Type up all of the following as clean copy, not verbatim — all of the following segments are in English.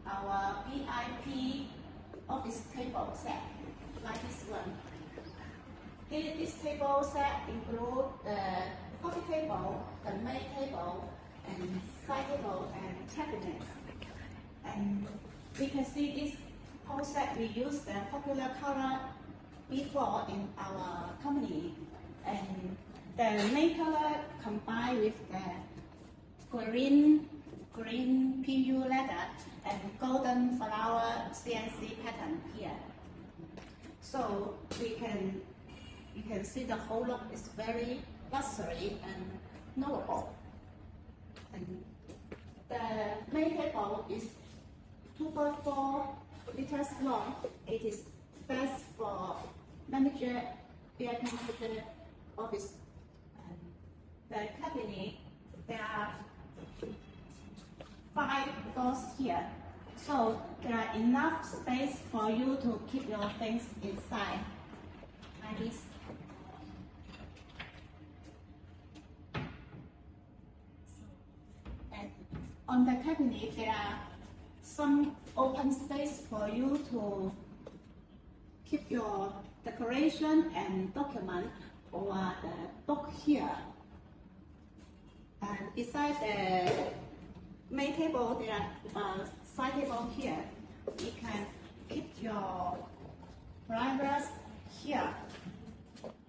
our VIP office table set, like this one. This table set includes the coffee table, the main table, and side table and cabinets. And we can see this whole set, we use the popular color before in our company. And the main color combined with the green PU leather and golden flower CNC pattern here. So you can see the whole look is very luxury and knowable. And the main table is 2.4 meters long. It is best for manager air-conditioned office. The cabinet, there are 5 doors here, so there are enough space for you to keep your things inside, like this. And on the cabinet, there are some open space for you to keep your decoration and document or the book here. And beside the main table, there are side table here. You can keep your primers here.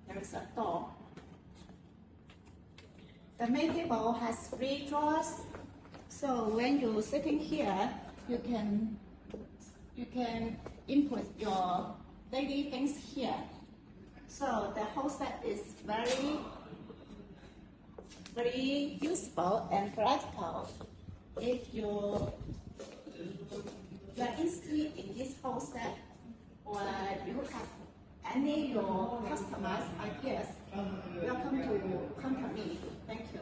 There is a door. The main table has 3 drawers, so when you're sitting here, you can input your daily things here. So the whole set is very useful and practical. If you're interested in this whole set, or you have any of your customers' ideas, welcome to contact me. Thank you.